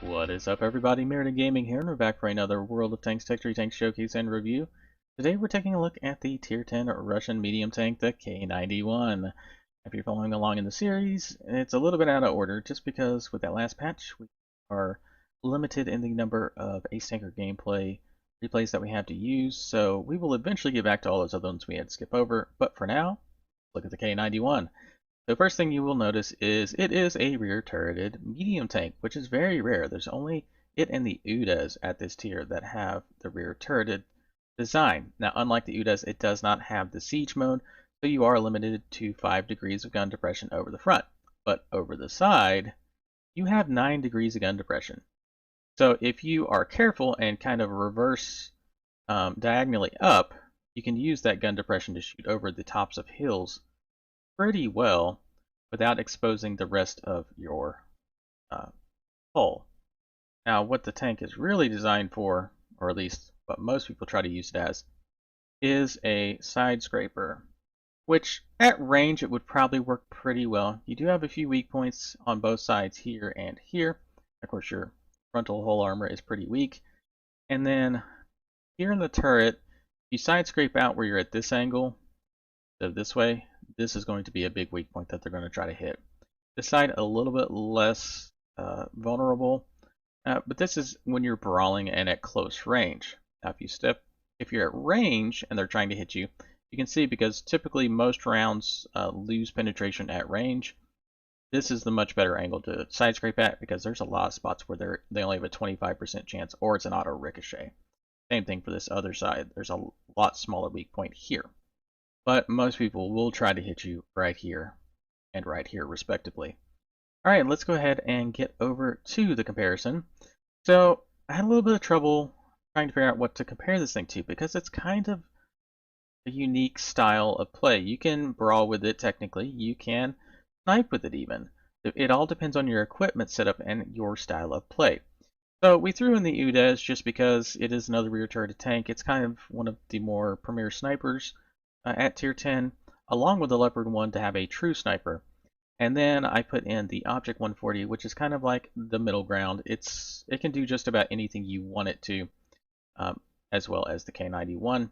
What is up, everybody? Meriden Gaming here, and we're back for another World of Tanks Tech 3 Tank Showcase and review. Today we're taking a look at the Tier 10 Russian medium tank, the K91. If you're following along in the series, it's a little bit out of order, just because with that last patch, we are limited in the number of Ace Tanker gameplay replays that we have to use, so we will eventually get back to all those other ones we had to skip over, but for now, look at the K91. The first thing you will notice is it is a rear turreted medium tank, which is very rare. There's only it and the UDAs at this tier that have the rear turreted design. Now, unlike the UDAs, it does not have the siege mode, so you are limited to 5 degrees of gun depression over the front. But over the side, you have 9 degrees of gun depression. So if you are careful and kind of reverse diagonally up, you can use that gun depression to shoot over the tops of hills pretty well without exposing the rest of your hull. Now, what the tank is really designed for, or at least what most people try to use it as, is a side scraper, which at range it would probably work pretty well. You do have a few weak points on both sides here and here. Of course, your frontal hull armor is pretty weak. And then here in the turret, you side scrape out where you're at this angle, so this way, this is going to be a big weak point that they're going to try to hit. This side a little bit less vulnerable, but this is when you're brawling and at close range. Now, if you're at range and they're trying to hit you, you can see because typically most rounds lose penetration at range. This is the much better angle to side scrape at because there's a lot of spots where they only have a 25% chance, or it's an auto ricochet. Same thing for this other side. There's a lot smaller weak point here. But most people will try to hit you right here and right here respectively. Alright, let's go ahead and get over to the comparison. So I had a little bit of trouble trying to figure out what to compare this thing to because it's kind of a unique style of play. You can brawl with it technically, you can snipe with it even. It all depends on your equipment setup and your style of play. So we threw in the UDAs just because it is another rear turreted tank. It's kind of one of the more premier snipers at tier 10, along with the Leopard 1 to have a true sniper. And then I put in the Object 140, which is kind of like the middle ground. It can do just about anything you want it to, as well as the K91.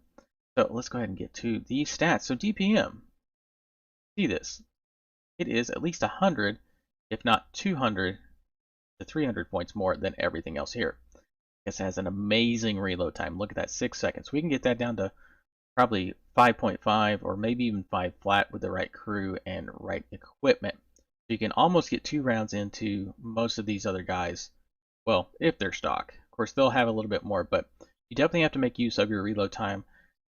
So let's go ahead and get to the stats. So DPM, see this. It is at least 100, if not 200 to 300 points more than everything else here. This has an amazing reload time. Look at that, 6 seconds. We can get that down to probably 5.5 or maybe even 5 flat with the right crew and right equipment. So you can almost get 2 rounds into most of these other guys. Well, if they're stock. Of course, they'll have a little bit more, but you definitely have to make use of your reload time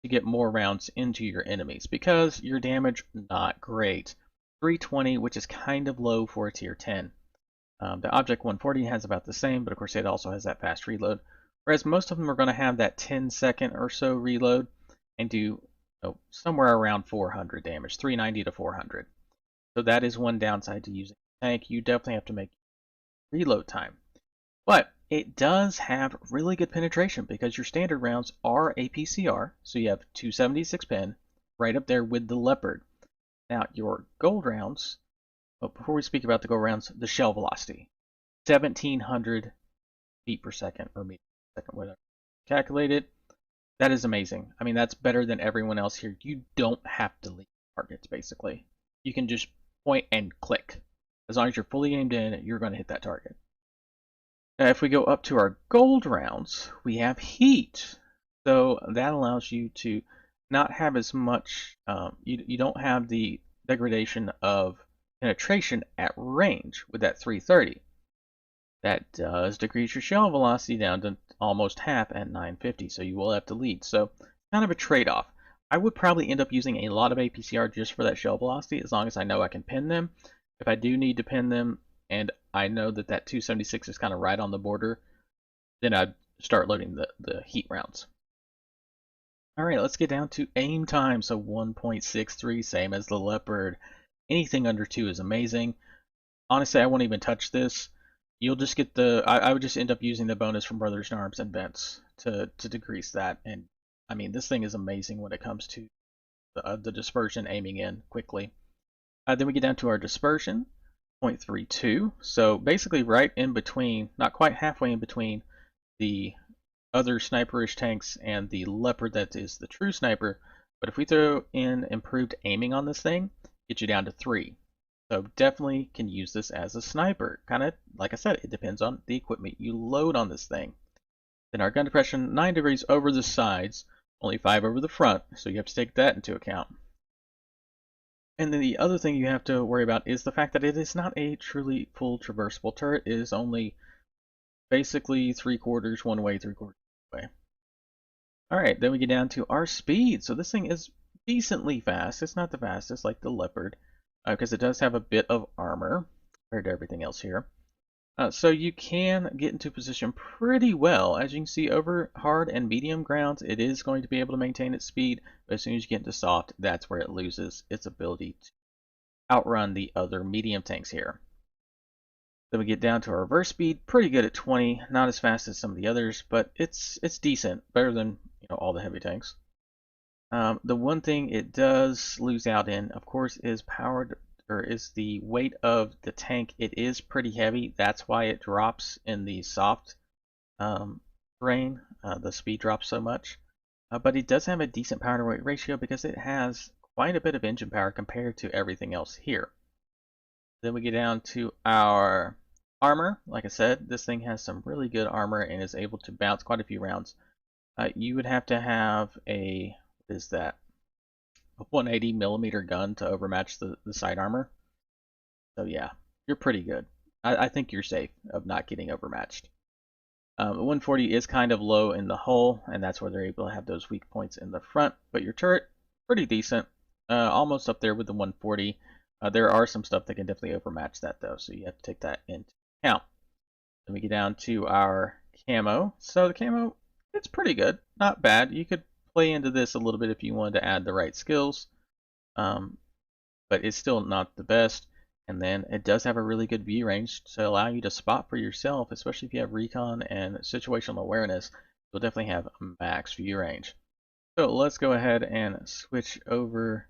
to get more rounds into your enemies because your damage, not great. 320, which is kind of low for a tier 10. The Object 140 has about the same, but of course it also has that fast reload. Whereas most of them are going to have that 10-second or so reload and do somewhere around 400 damage, 390 to 400. So that is one downside to using a tank. You definitely have to make reload time. But it does have really good penetration because your standard rounds are APCR, so you have 276 pen right up there with the Leopard. Now your gold rounds, but before we speak about the gold rounds, the shell velocity, 1700 feet per second or meters per second, whatever. Calculate it. That is amazing. I mean, that's better than everyone else here. You don't have to leave targets, basically. You can just point and click. As long as you're fully aimed in, you're going to hit that target. Now, if we go up to our gold rounds, we have heat. So that allows you to not have as much, you don't have the degradation of penetration at range with that 330. That does decrease your shell velocity down to almost half at 950, so you will have to lead. So kind of a trade-off. I would probably end up using a lot of APCR just for that shell velocity, as long as I know I can pin them. If I do need to pin them, and I know that that 276 is kind of right on the border, then I'd start loading the heat rounds. Alright, let's get down to aim time. So 1.63, same as the Leopard. Anything under 2 is amazing. Honestly, I won't even touch this. You'll just get the, I would just end up using the bonus from Brothers in Arms and Vents to decrease that. And I mean, this thing is amazing when it comes to the dispersion aiming in quickly. Then we get down to our dispersion. 0.32. So basically right in between, not quite halfway in between the other sniperish tanks and the leopard that is the true sniper. But if we throw in improved aiming on this thing, get you down to 3. So definitely can use this as a sniper. Kind of, like I said, it depends on the equipment you load on this thing. Then our gun depression, 9 degrees over the sides, only 5 over the front, so you have to take that into account. And then the other thing you have to worry about is the fact that it is not a truly full traversable turret. It is only basically 3/4 one way, 3/4 way. Alright, then we get down to our speed. So this thing is decently fast. It's not the fastest like the Leopard, because it does have a bit of armor compared to everything else here. So you can get into position pretty well. As you can see, over hard and medium grounds, it is going to be able to maintain its speed, but as soon as you get into soft, that's where it loses its ability to outrun the other medium tanks here. Then we get down to our reverse speed, pretty good at 20, not as fast as some of the others, but it's decent, better than all the heavy tanks. The one thing it does lose out in, of course, is is the weight of the tank. It is pretty heavy. That's why it drops in the soft terrain. The speed drops so much. But it does have a decent power to weight ratio because it has quite a bit of engine power compared to everything else here. Then we get down to our armor. Like I said, this thing has some really good armor and is able to bounce quite a few rounds. You would have to have a, what is that? A 180 millimeter gun to overmatch the side armor. So yeah, you're pretty good. I think you're safe of not getting overmatched. 140 is kind of low in the hull, and that's where they're able to have those weak points in the front. But your turret, pretty decent. Almost up there with the 140. There are some stuff that can definitely overmatch that though, so you have to take that into account. Then we get down to our camo. So the camo, it's pretty good, not bad. You could play into this a little bit if you wanted to add the right skills, but it's still not the best. And then it does have a really good view range to allow you to spot for yourself, especially if you have recon and situational awareness. You'll definitely have max view range. So let's go ahead and switch over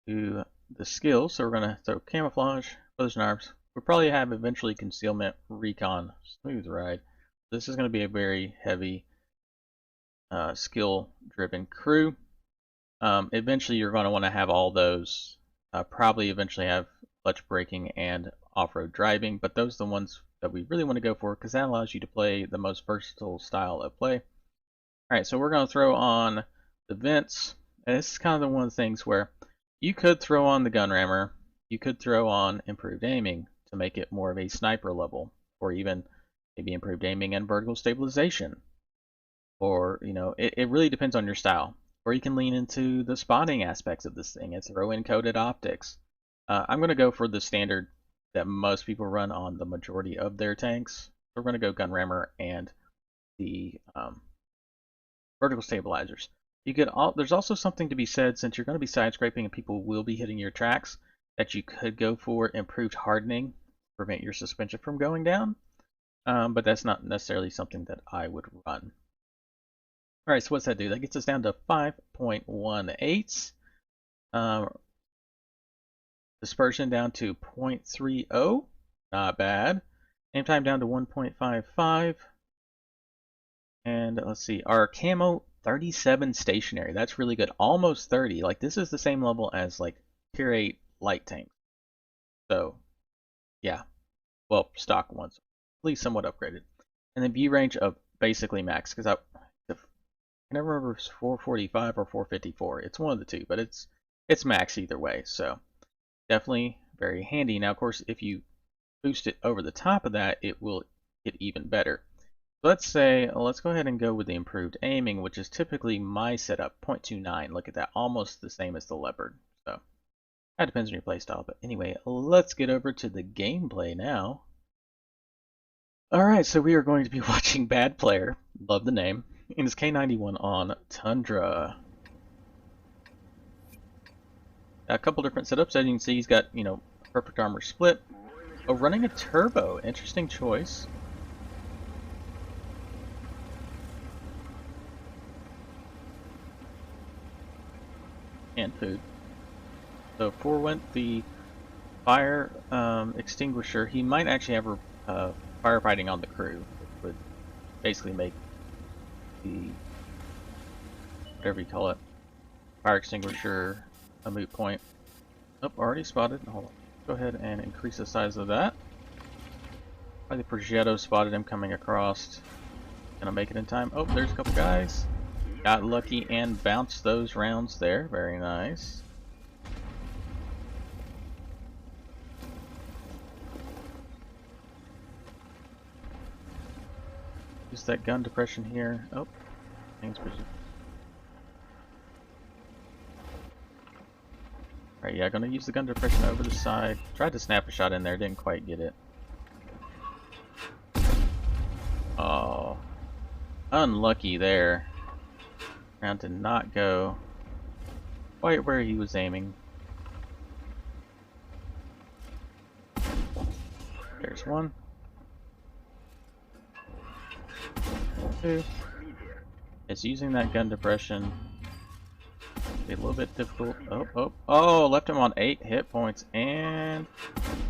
to the skills. So we're going to throw camouflage, feathers and arms. We'll probably have eventually concealment, recon, smooth ride. This is going to be a very heavy skill driven crew. Eventually you're going to want to have all those, probably eventually have clutch braking and off-road driving, but those are the ones that we really want to go for because that allows you to play the most versatile style of play. Alright, so we're going to throw on the vents, and this is kind of the one of the things where you could throw on the gun rammer, you could throw on improved aiming to make it more of a sniper level, or even maybe improved aiming and vertical stabilization. Or, it really depends on your style. Or you can lean into the spotting aspects of this thing and throw in coded optics. I'm going to go for the standard that most people run on the majority of their tanks. We're going to go gun rammer and the vertical stabilizers. There's also something to be said, since you're going to be side scraping and people will be hitting your tracks, that you could go for improved hardening to prevent your suspension from going down. But that's not necessarily something that I would run. Alright, so what's that do? That gets us down to 5.18. Dispersion down to 0.30. Not bad. Aim time down to 1.55. And let's see, our camo 37 stationary. That's really good. Almost 30. Like, this is the same level as like tier 8 light tanks. So yeah. Well, stock ones. At least somewhat upgraded. And then view range of basically max, because I never remember if it's 445 or 454. It's one of the two, but it's max either way. So definitely very handy. Now, of course, if you boost it over the top of that, it will get even better. Let's go ahead and go with the improved aiming, which is typically my setup, 0.29. Look at that, almost the same as the Leopard. So that depends on your playstyle. But anyway, let's get over to the gameplay now. Alright, so we are going to be watching Bad Player, love the name, in his K91 on Tundra. A couple different setups. As you can see, he's got, perfect armor split. Oh, running a turbo. Interesting choice. And food. So went the fire extinguisher, he might actually have firefighting on the crew, which would basically make the, whatever you call it, fire extinguisher a moot point. Oh, already spotted. Hold on. Go ahead and increase the size of that. The Progetto spotted him coming across. Gonna make it in time. Oh, there's a couple guys. Got lucky and bounced those rounds there. Very nice. Use that gun depression here. Oh, things. Alright, yeah, gonna use the gun depression over the side. Tried to snap a shot in there, didn't quite get it. Oh, unlucky there. Round did not go quite where he was aiming. There's one. Two. It's using that gun depression. Be a little bit difficult. Oh, left him on 8 hit points and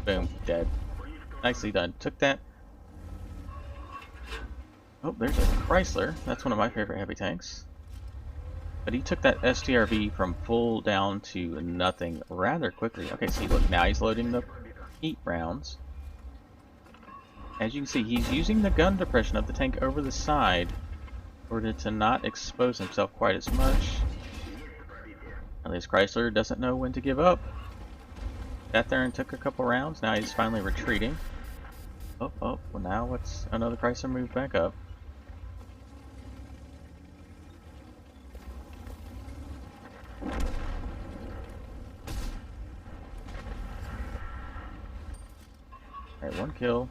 boom, dead. Nicely done. Took that. Oh, there's a Chrysler. That's one of my favorite heavy tanks. But he took that STRV from full down to nothing rather quickly. Okay, see, look, now he's loading the heat rounds. As you can see, he's using the gun depression of the tank over the side in order to not expose himself quite as much. At least Chrysler doesn't know when to give up. Sat there and took a couple rounds. Now he's finally retreating. Oh, well now what's another Chrysler move back up. Alright, 1 kill,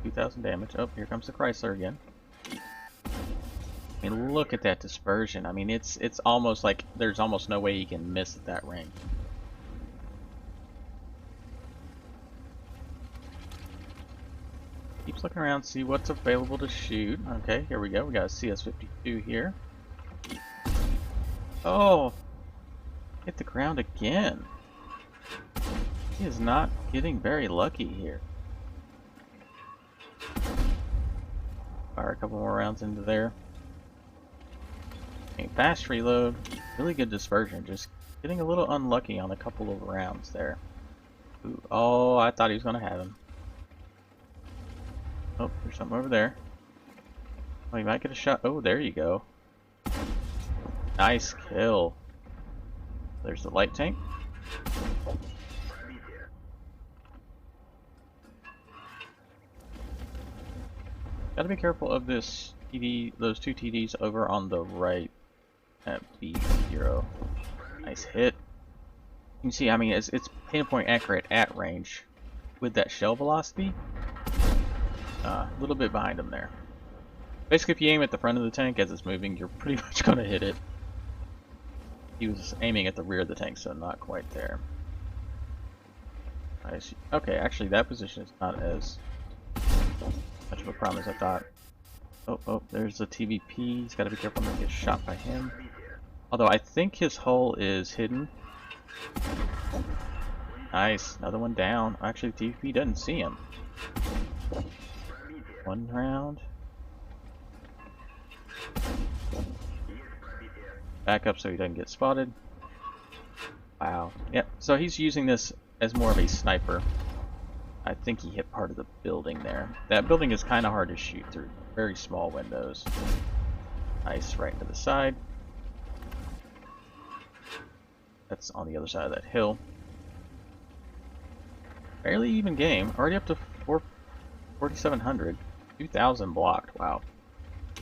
2,000 damage. Oh, here comes the Chrysler again. I mean, look at that dispersion. I mean, it's almost like there's almost no way he can miss at that range. Keeps looking around, see what's available to shoot. Okay, here we go. We got a CS-52 here. Oh, hit the ground again. He is not getting very lucky here. Fire a couple more rounds into there. Okay, fast reload, really good dispersion, just getting a little unlucky on a couple of rounds there. Ooh, oh, I thought he was going to have him. Oh, there's something over there. Oh, you might get a shot. Oh, there you go. Nice kill. There's the light tank. Gotta be careful of this TD, those 2 TDs over on the right at B0. Nice hit. You can see, I mean, it's pinpoint accurate at range with that shell velocity. A little bit behind him there. Basically, if you aim at the front of the tank as it's moving, you're pretty much gonna hit it. He was aiming at the rear of the tank, so not quite there. Nice. Okay, actually, that position is not as much of a problem as I thought. Oh, there's a TVP. He's got to be careful not to get shot by him. Although I think his hull is hidden. Nice, another one down. Actually, the TVP doesn't see him. 1 round. Back up so he doesn't get spotted. Wow. Yep, so he's using this as more of a sniper. I think he hit part of the building there. That building is kind of hard to shoot through. Very small windows. Nice, right to the side. That's on the other side of that hill. Fairly even game. Already up to 4,700. 2,000 blocked. Wow.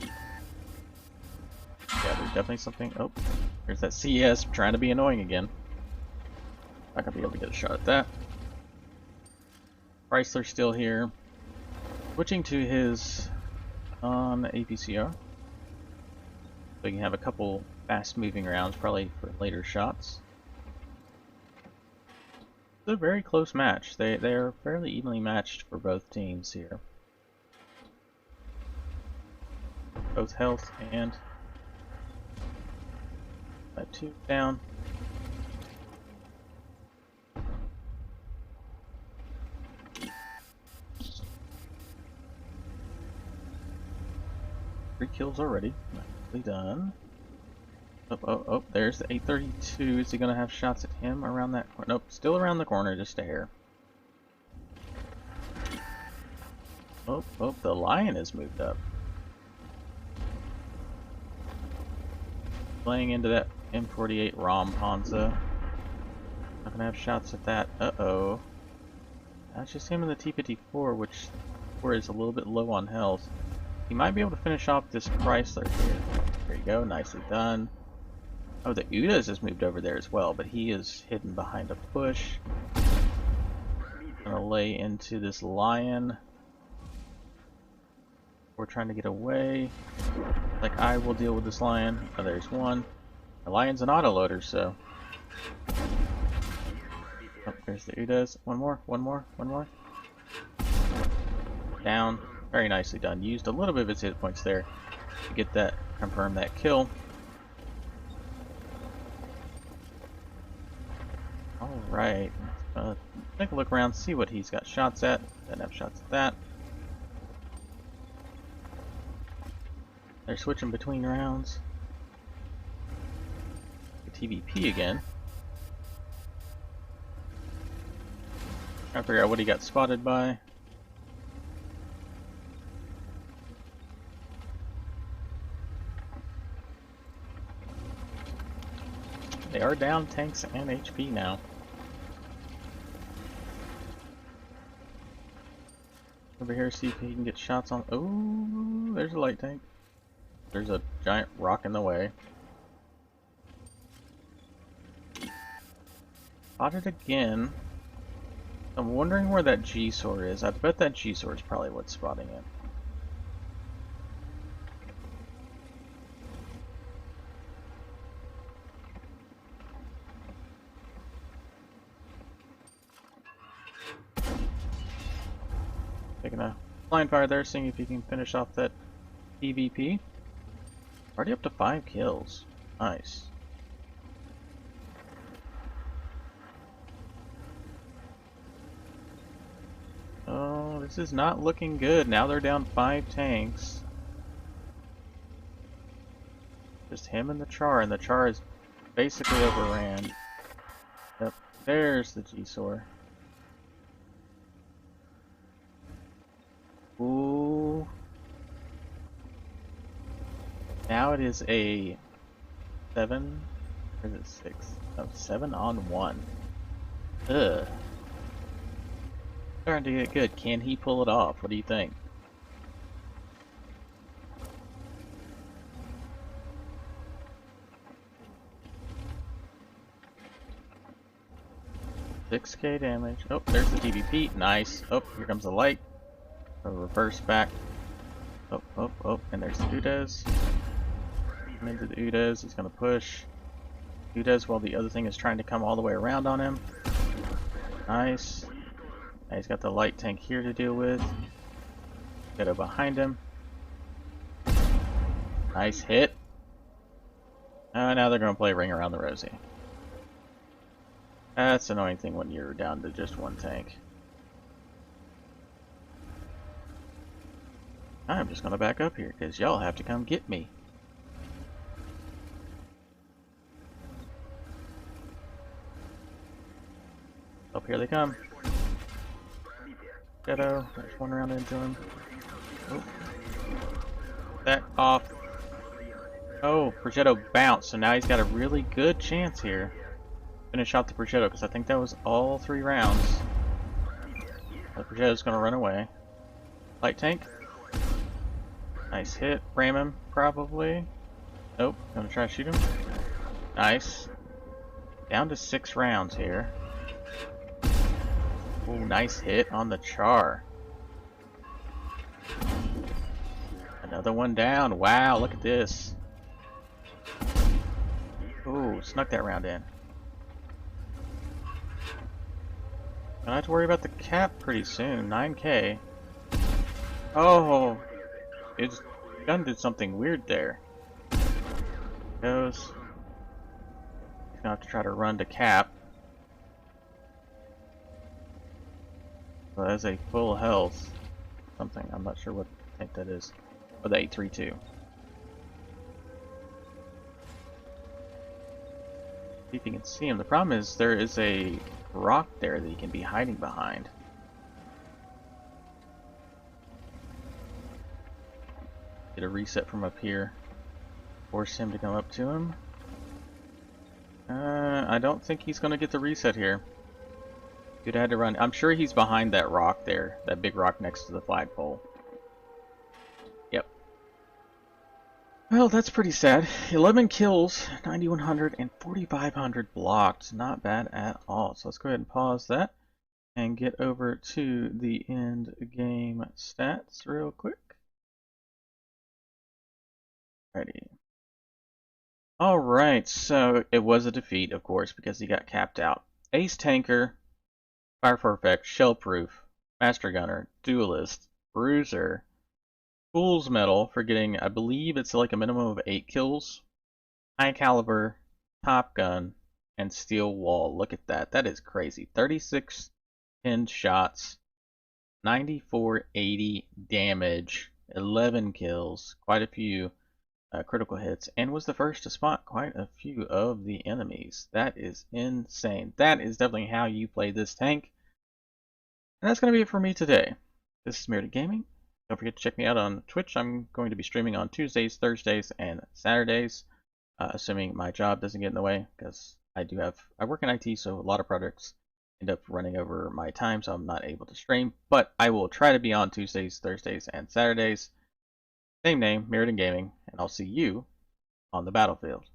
Yeah, there's definitely something. Oh, there's that CS trying to be annoying again. Not gonna be able to get a shot at that. Chrysler still here. Switching to his APCR. So you can have a couple fast moving rounds, probably for later shots. It's a very close match. They are fairly evenly matched for both teams here. Both health and that 2 down. 3 kills already. Nicely done. Oh, there's the 832. Is he gonna have shots at him around that corner? Nope, still around the corner, just a hair. Oh, the lion has moved up. Playing into that M48 ROM Ponzo. Not gonna have shots at that. Uh-oh. That's just him in the T-54, which is a little bit low on health. He might be able to finish off this Chrysler here. There you go, nicely done. Oh, the Udas has moved over there as well, but he is hidden behind a bush. Gonna lay into this lion. We're trying to get away. Like, I will deal with this lion. Oh, there's one. The lion's an autoloader, so. Oh, there's the Udas. One more. Down. Very nicely done. Used a little bit of his hit points there to get that, confirm that kill. Alright. Take a look around, see what he's got shots at. Doesn't have shots at that. They're switching between rounds. The TVP again. Trying to figure out what he got spotted by. They are down tanks and HP now. Over here, see if he can get shots on. Oh, there's a light tank. There's a giant rock in the way. Spotted again. I'm wondering where that G-Sword is. I bet that G-Sword is probably what's spotting it. Taking a blind fire there, seeing if he can finish off that PvP. Already up to 5 kills. Nice. Oh, this is not looking good. Now they're down 5 tanks. Just him and the Char is basically overran. Yep, there's the G-Sword. Ooh. Now it is a 7, or is it 6? No, 7 on 1. Ugh. Starting to get good. Can he pull it off? What do you think? $6K damage. Oh, there's the TVP. Nice. Oh, here comes the light. A reverse back. Oh, and there's the Udas. Into the Udas. He's gonna push. Udas while the other thing is trying to come all the way around on him. Nice. Now he's got the light tank here to deal with. Get it behind him. Nice hit. Now they're gonna play Ring Around the Rosie. That's an annoying thing when you're down to just one tank. I'm just gonna back up here because y'all have to come get me. Up here they come. Ghetto, there's one round into him. Oh. Back off. Oh, Progetto bounced, so now he's got a really good chance here. Finish out the Progetto, because I think that was all 3 rounds. The Progetto's gonna run away. Light tank. Nice hit. Ram him, probably. Nope, gonna try to shoot him. Nice. Down to 6 rounds here. Ooh, nice hit on the Char. Another one down. Wow, look at this. Ooh, snuck that round in. Gonna have to worry about the cap pretty soon. 9K. Oh, his gun did something weird there. Goes. He's gonna have to try to run to cap. So that's a full health something. I'm not sure what tank that is. Oh, the 832. See if you can see him. The problem is there is a rock there that he can be hiding behind. Get a reset from up here. Force him to come up to him. I don't think he's going to get the reset here. Dude had to run. I'm sure he's behind that rock there. That big rock next to the flagpole. Yep. Well, that's pretty sad. 11 kills, 9,100 and 4,500 blocked. Not bad at all. So let's go ahead and pause that and get over to the end game stats real quick. Ready. Alright, so it was a defeat, of course, because he got capped out. Ace Tanker, Fire for Effect, Shellproof, Master Gunner, Duelist, Bruiser, Fool's Medal for getting, I believe it's like a minimum of 8 kills, High Caliber, Top Gun, and Steel Wall. Look at that. That is crazy. 36 pinned shots, 9480 damage, 11 kills, quite a few critical hits, and was the first to spot quite a few of the enemies. That is insane. That is definitely how you play this tank. And that's going to be it for me today. This is Meredith Gaming. Don't forget to check me out on Twitch. I'm going to be streaming on Tuesdays, Thursdays, and Saturdays, assuming my job doesn't get in the way, because I work in IT, so a lot of projects end up running over my time, so I'm not able to stream. But I will try to be on Tuesdays, Thursdays, and Saturdays. Same name, Meredith Gaming, and I'll see you on the battlefield.